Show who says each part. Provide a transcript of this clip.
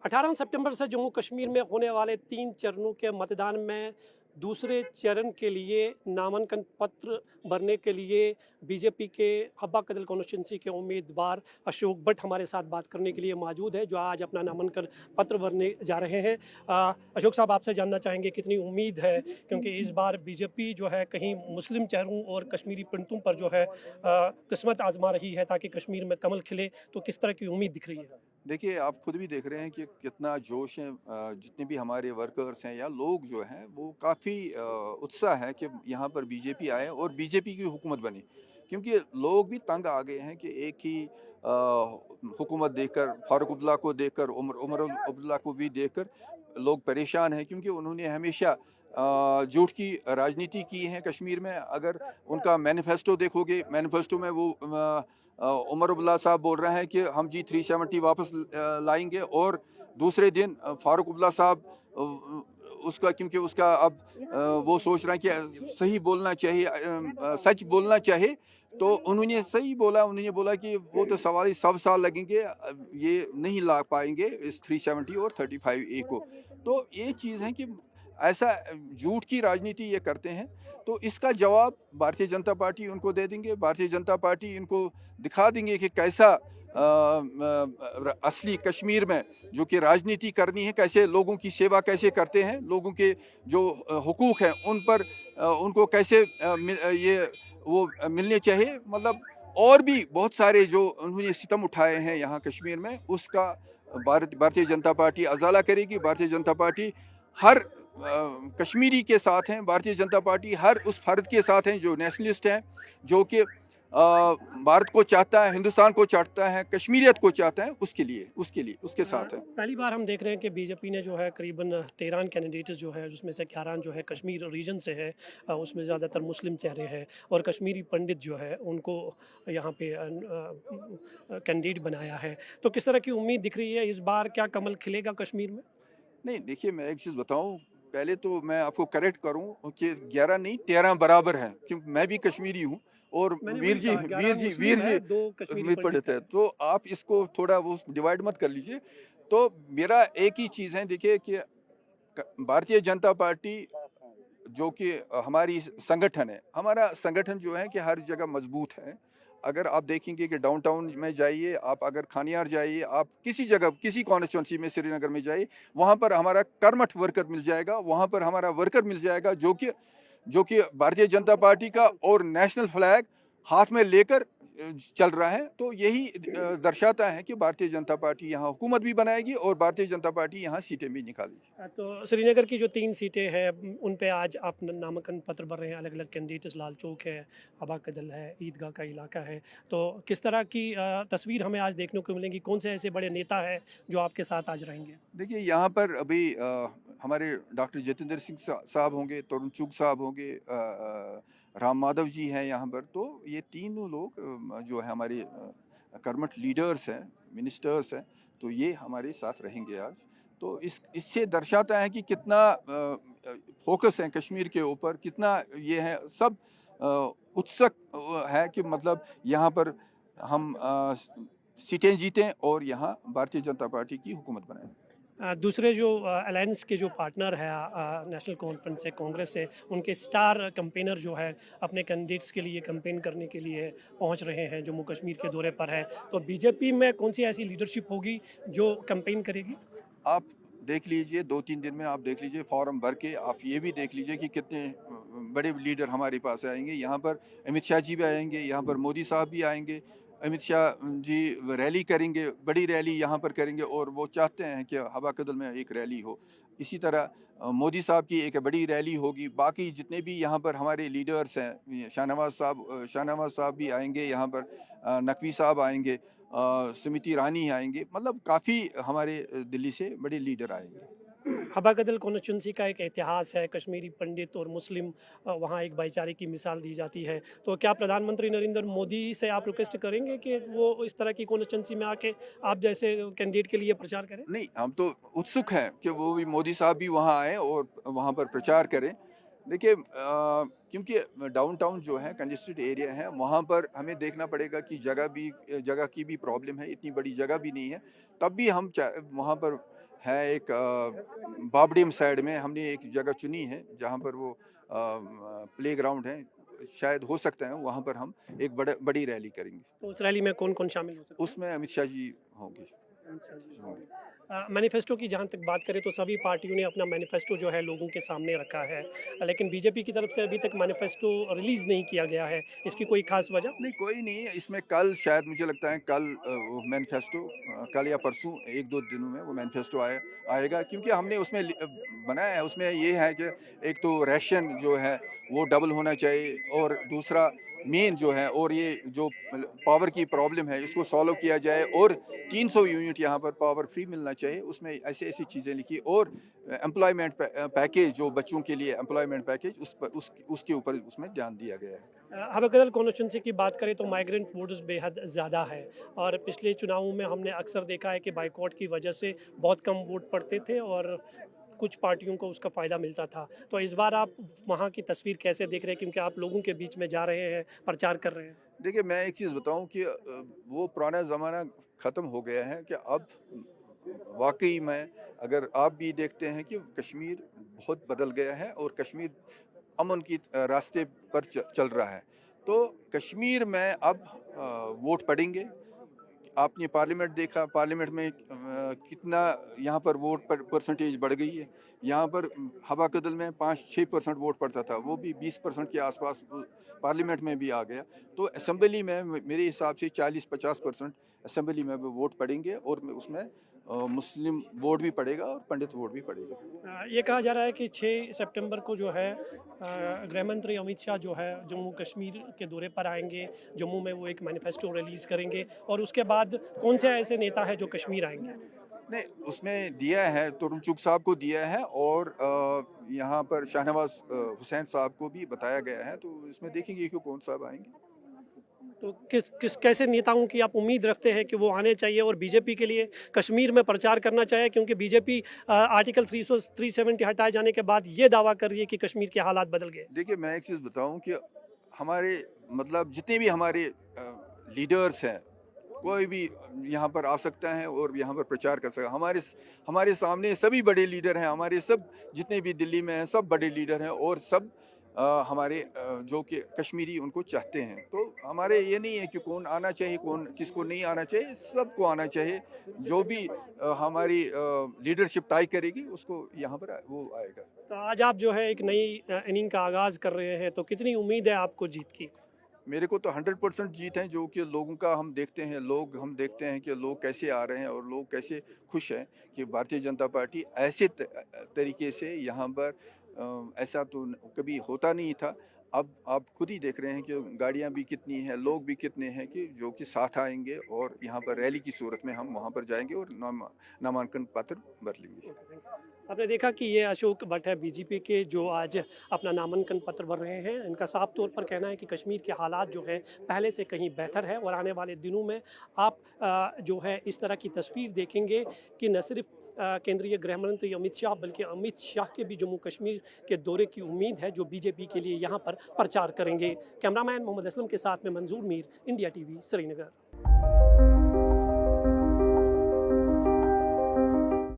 Speaker 1: 18 सितंबर से जम्मू कश्मीर में होने वाले 3 चरणों के मतदान में दूसरे चरण के लिए नामांकन पत्र भरने के लिए बीजेपी के हब्बा कदल कॉन्स्टिट्यूंसी के उम्मीदवार अशोक भट्ट हमारे साथ बात करने के लिए मौजूद है, जो आज अपना नामांकन पत्र भरने जा रहे हैं। अशोक साहब, आपसे जानना चाहेंगे कितनी उम्मीद है, क्योंकि इस बार बीजेपी जो है कहीं मुस्लिम चेहरों और कश्मीरी पंडितों पर जो है किस्मत आजमा रही है ताकि कश्मीर में कमल खिले, तो किस तरह की उम्मीद दिख रही है?
Speaker 2: देखिए, आप खुद भी देख रहे हैं कि कितना जोश है। जितने भी हमारे वर्कर्स हैं या लोग जो हैं वो काफ़ी उत्साह है कि यहाँ पर बीजेपी आए और बीजेपी की हुकूमत बने, क्योंकि लोग भी तंग आ गए हैं कि एक ही हुकूमत देखकर, फारूक अब्दुल्ला को देखकर, उमर अब्दुल्ला को भी देखकर लोग परेशान हैं, क्योंकि उन्होंने हमेशा झूठ की राजनीति की है कश्मीर में। अगर उनका मैनिफेस्टो देखोगे, मैनिफेस्टो में वो उमर अब्दुल्ला साहब बोल रहे हैं कि हम जी 370 वापस लाएंगे, और दूसरे दिन फारूक अब्दुल्ला साहब उसका, क्योंकि उसका अब वो सोच रहे हैं कि सही बोलना चाहिए, सच बोलना चाहिए, तो उन्होंने सही बोला। उन्होंने बोला कि वो तो सवाल ही 100 साल लगेंगे, ये नहीं ला पाएंगे इस 370 और 35A को। तो ये चीज़ है कि ऐसा झूठ की राजनीति ये करते हैं, तो इसका जवाब भारतीय जनता पार्टी उनको दे देंगे। भारतीय जनता पार्टी इनको दिखा देंगे कि कैसा असली कश्मीर में जो कि राजनीति करनी है, कैसे लोगों की सेवा कैसे करते हैं, लोगों के जो हुकूक हैं उन पर उनको कैसे ये वो मिलने चाहिए। मतलब और भी बहुत सारे जो उन्होंने सितम उठाए हैं यहाँ कश्मीर में, उसका भारतीय जनता पार्टी अजाला करेगी। भारतीय जनता पार्टी हर कश्मीरी के साथ हैं। भारतीय जनता पार्टी हर उस फर्द के साथ हैं जो नेशनलिस्ट हैं, जो कि भारत को चाहता है, हिंदुस्तान को चाहता है, कश्मीरियत को चाहता है, उसके लिए उसके साथ है।
Speaker 1: पहली बार हम देख रहे हैं कि बीजेपी ने जो है करीबन 13 कैंडिडेट जो है, जिसमें से 11 जो है कश्मीर रीजन से है, उसमें ज़्यादातर मुस्लिम चेहरे हैं और कश्मीरी पंडित जो है उनको यहाँ पे कैंडिडेट बनाया है। तो किस तरह की उम्मीद दिख रही है, इस बार क्या कमल खिलेगा कश्मीर में?
Speaker 2: नहीं, देखिए, मैं एक चीज़ बताऊं, पहले तो मैं आपको करेक्ट करूं कि 11 नहीं 13 बराबर हैं, क्योंकि मैं भी कश्मीरी हूं और
Speaker 1: मैंने
Speaker 2: वीर
Speaker 1: वही
Speaker 2: जी
Speaker 1: कहा, 11 मुस्लिम है, 2 कश्मीरी पंडित
Speaker 2: पंडित
Speaker 1: है।
Speaker 2: है, तो आप इसको थोड़ा वो डिवाइड मत कर लीजिए। तो मेरा एक ही चीज़ है, देखिए कि भारतीय जनता पार्टी जो कि हमारी संगठन है, हमारा संगठन जो है कि हर जगह मजबूत है। अगर आप देखेंगे कि डाउनटाउन में जाइए, आप अगर खानियार जाइए, आप किसी जगह किसी कॉन्स्टिट्यूंसी में श्रीनगर में जाइए, वहाँ पर हमारा कर्मठ वर्कर मिल जाएगा, वहाँ पर हमारा वर्कर मिल जाएगा जो कि भारतीय जनता पार्टी का और नेशनल फ्लैग हाथ में लेकर चल रहा है। तो यही दर्शाता है कि भारतीय जनता पार्टी यहाँ हुकूमत भी बनाएगी और भारतीय जनता पार्टी यहाँ सीटें भी निकालेगी।
Speaker 1: तो श्रीनगर की जो 3 सीटें हैं उन पे आज आप नामांकन पत्र भर रहे हैं, अलग अलग कैंडिडेट्स, लाल चौक है, हबा कदल है, ईदगाह का इलाका है, तो किस तरह की तस्वीर हमें आज देखने को मिलेंगी? कौन से ऐसे बड़े नेता हैं जो आपके साथ आज रहेंगे?
Speaker 2: देखिए, यहाँ पर अभी हमारे डॉक्टर जितेंद्र सिंह साहब होंगे, तरुण चुग साहब होंगे, राम माधव जी हैं यहाँ पर। तो ये तीनों लोग जो है हमारे कर्मठ लीडर्स हैं, मिनिस्टर्स हैं, तो ये हमारे साथ रहेंगे आज। तो इससे दर्शाता है कि कितना फोकस है कश्मीर के ऊपर, कितना ये है सब उत्सुक है कि मतलब यहाँ पर हम सीटें जीतें और यहाँ भारतीय जनता पार्टी की हुकूमत बनाएं।
Speaker 1: दूसरे जो अलायंस के जो पार्टनर है, नेशनल कॉन्फ्रेंस है, कांग्रेस है, उनके स्टार कैंपेनर जो है अपने कैंडिडेट्स के लिए कैंपेन करने के लिए पहुंच रहे हैं, जम्मू कश्मीर के दौरे पर है, तो बीजेपी में कौन सी ऐसी लीडरशिप होगी जो कैंपेन करेगी?
Speaker 2: आप देख लीजिए, 2-3 दिन में आप देख लीजिए फॉर्म भर के, आप ये भी देख लीजिए कि कितने बड़े लीडर हमारे पास आएंगे। यहाँ पर अमित शाह जी भी आएंगे, यहाँ पर मोदी साहब भी आएंगे। अमित शाह जी रैली करेंगे, बड़ी रैली यहाँ पर करेंगे, और वो चाहते हैं कि हवा कदल में एक रैली हो। इसी तरह मोदी साहब की एक बड़ी रैली होगी। बाकी जितने भी यहाँ पर हमारे लीडर्स हैं, शाहनवाज साहब भी आएंगे यहाँ पर, नकवी साहब आएंगे, स्मृति ईरानी आएंगे, मतलब काफ़ी हमारे दिल्ली से बड़े लीडर आएंगे।
Speaker 1: हबा कदल कॉन्स्टिट्यूंसी का एक इतिहास है, कश्मीरी पंडित और मुस्लिम वहाँ एक भाईचारे की मिसाल दी जाती है, तो क्या प्रधानमंत्री नरेंद्र मोदी से आप रिक्वेस्ट करेंगे कि वो इस तरह की कॉन्स्टिट्यूंसी में आके आप जैसे कैंडिडेट के लिए प्रचार करें?
Speaker 2: नहीं, हम तो उत्सुक हैं कि वो भी, मोदी साहब भी वहाँ आएँ और वहाँ पर प्रचार करें। देखिए, क्योंकि डाउनटाउन जो है कंजेस्टेड एरिया है, वहाँ पर हमें देखना पड़ेगा कि जगह की भी प्रॉब्लम है, इतनी बड़ी जगह भी नहीं है। तब भी हम वहाँ पर है एक बाबडीम साइड में हमने एक जगह चुनी है जहाँ पर वो प्ले ग्राउंड है, शायद हो सकता है वहाँ पर हम एक बड़ी रैली करेंगे।
Speaker 1: तो उस रैली में कौन-कौन शामिल हो सकता है?
Speaker 2: उसमें अमित शाह जी होंगे।
Speaker 1: अच्छा जी।
Speaker 2: होंगे।
Speaker 1: मैनिफेस्टो की जहाँ तक बात करें तो सभी पार्टियों ने अपना मैनिफेस्टो जो है लोगों के सामने रखा है, लेकिन बीजेपी की तरफ से अभी तक मैनिफेस्टो रिलीज़ नहीं किया गया है। इसकी कोई ख़ास वजह?
Speaker 2: नहीं, कोई नहीं है इसमें। कल शायद मुझे लगता है कल वो मैनिफेस्टो कल या परसों 1-2 दिनों में वो मैनिफेस्टो आएगा, क्योंकि हमने उसमें बनाया है। उसमें ये है कि एक तो राशन जो है वो डबल होना चाहिए, और दूसरा मेन जो है, और ये जो पावर की प्रॉब्लम है इसको सॉल्व किया जाए, और 300 यूनिट यहाँ पर पावर फ्री मिलना चाहिए। उसमें ऐसी ऐसी चीज़ें लिखी, और एम्प्लॉयमेंट पैकेज जो बच्चों के लिए एम्प्लॉयमेंट पैकेज उसके ऊपर उसमें ध्यान दिया गया है।
Speaker 1: हबकदल कॉन्स्टिट्यूंसी की बात करें तो माइग्रेंट वोटर्स बेहद ज़्यादा है, और पिछले चुनावों में हमने अक्सर देखा है कि बाइकॉट की वजह से बहुत कम वोट पड़ते थे और कुछ पार्टियों को उसका फ़ायदा मिलता था। तो इस बार आप वहाँ की तस्वीर कैसे देख रहे हैं, क्योंकि आप लोगों के बीच में जा रहे हैं, प्रचार कर रहे हैं?
Speaker 2: देखिए, मैं एक चीज़ बताऊं कि वो पुराना ज़माना ख़त्म हो गया है, कि अब वाकई में अगर आप भी देखते हैं कि कश्मीर बहुत बदल गया है, और कश्मीर अमन की रास्ते पर चल रहा है। तो कश्मीर में अब वोट पड़ेंगे। आपने पार्लियामेंट देखा, पार्लियामेंट में कितना यहाँ पर वोट परसेंटेज बढ़ गई है। यहाँ पर हवा कदल में 5-6% वोट पड़ता था, वो भी 20% के आसपास पार्लियामेंट में भी आ गया। तो असेंबली में मेरे हिसाब से 40-50% असेंबली में भी वोट पड़ेंगे, और उसमें मुस्लिम वोट भी पड़ेगा और पंडित वोट भी पड़ेगा।
Speaker 1: ये कहा जा रहा है कि 6 सितंबर को जो है गृह मंत्री अमित शाह जो है जम्मू कश्मीर के दौरे पर आएंगे। जम्मू में वो एक मैनिफेस्टो रिलीज़ करेंगे, और उसके बाद कौन से ऐसे नेता है जो कश्मीर आएंगे?
Speaker 2: नहीं, उसमें दिया है तरुण चुग साहब को दिया है, और यहाँ पर शाहनवाज हुसैन साहब को भी बताया गया है। तो इसमें देखेंगे कि कौन साहब आएंगे।
Speaker 1: तो किस किस कैसे नेताओं की आप उम्मीद रखते हैं कि वो आने चाहिए और बीजेपी के लिए कश्मीर में प्रचार करना चाहिए, क्योंकि बीजेपी आर्टिकल 370 हटाए जाने के बाद ये दावा कर रही है कि कश्मीर के हालात बदल गए?
Speaker 2: देखिए, मैं एक चीज़ बताऊं कि हमारे मतलब जितने भी हमारे लीडर्स हैं, कोई भी यहाँ पर आ सकता है और यहाँ पर प्रचार कर सकता है। हमारे सामने सभी बड़े लीडर हैं। हमारे सब जितने भी दिल्ली में हैं सब बड़े लीडर हैं, और सब हमारे जो कि कश्मीरी उनको चाहते हैं। तो हमारे ये नहीं है कि कौन आना चाहिए, कौन किसको नहीं आना चाहिए, सबको आना चाहिए। जो भी हमारी लीडरशिप तय करेगी उसको यहाँ पर वो आएगा।
Speaker 1: तो आज आप जो है एक नई इनिंग का आगाज़ कर रहे हैं, तो कितनी उम्मीद है आपको जीत की?
Speaker 2: मेरे को तो 100% जीत है। जो कि लोगों का हम देखते हैं कि लोग कैसे आ रहे हैं, और लोग कैसे खुश हैं कि भारतीय जनता पार्टी ऐसे तरीके से यहाँ पर ऐसा तो कभी होता नहीं था। अब आप खुद ही देख रहे हैं कि गाड़ियाँ भी कितनी हैं, लोग भी कितने हैं कि जो कि साथ आएंगे, और यहाँ पर रैली की सूरत में हम वहाँ पर जाएंगे और नामांकन पत्र भर लेंगे।
Speaker 1: आपने देखा कि ये अशोक भट्ट है बीजेपी के, जो आज अपना नामांकन पत्र भर रहे हैं। इनका साफ तौर पर कहना है कि कश्मीर के हालात जो है पहले से कहीं बेहतर है, और आने वाले दिनों में आप जो है इस तरह की तस्वीर देखेंगे कि न सिर्फ केंद्रीय गृह मंत्री अमित शाह, बल्कि अमित शाह के भी जम्मू कश्मीर के दौरे की उम्मीद है, जो बीजेपी के लिए यहाँ पर प्रचार करेंगे। कैमरामैन मोहम्मद असलम के साथ में मंजूर मीर, इंडिया टीवी, श्रीनगर।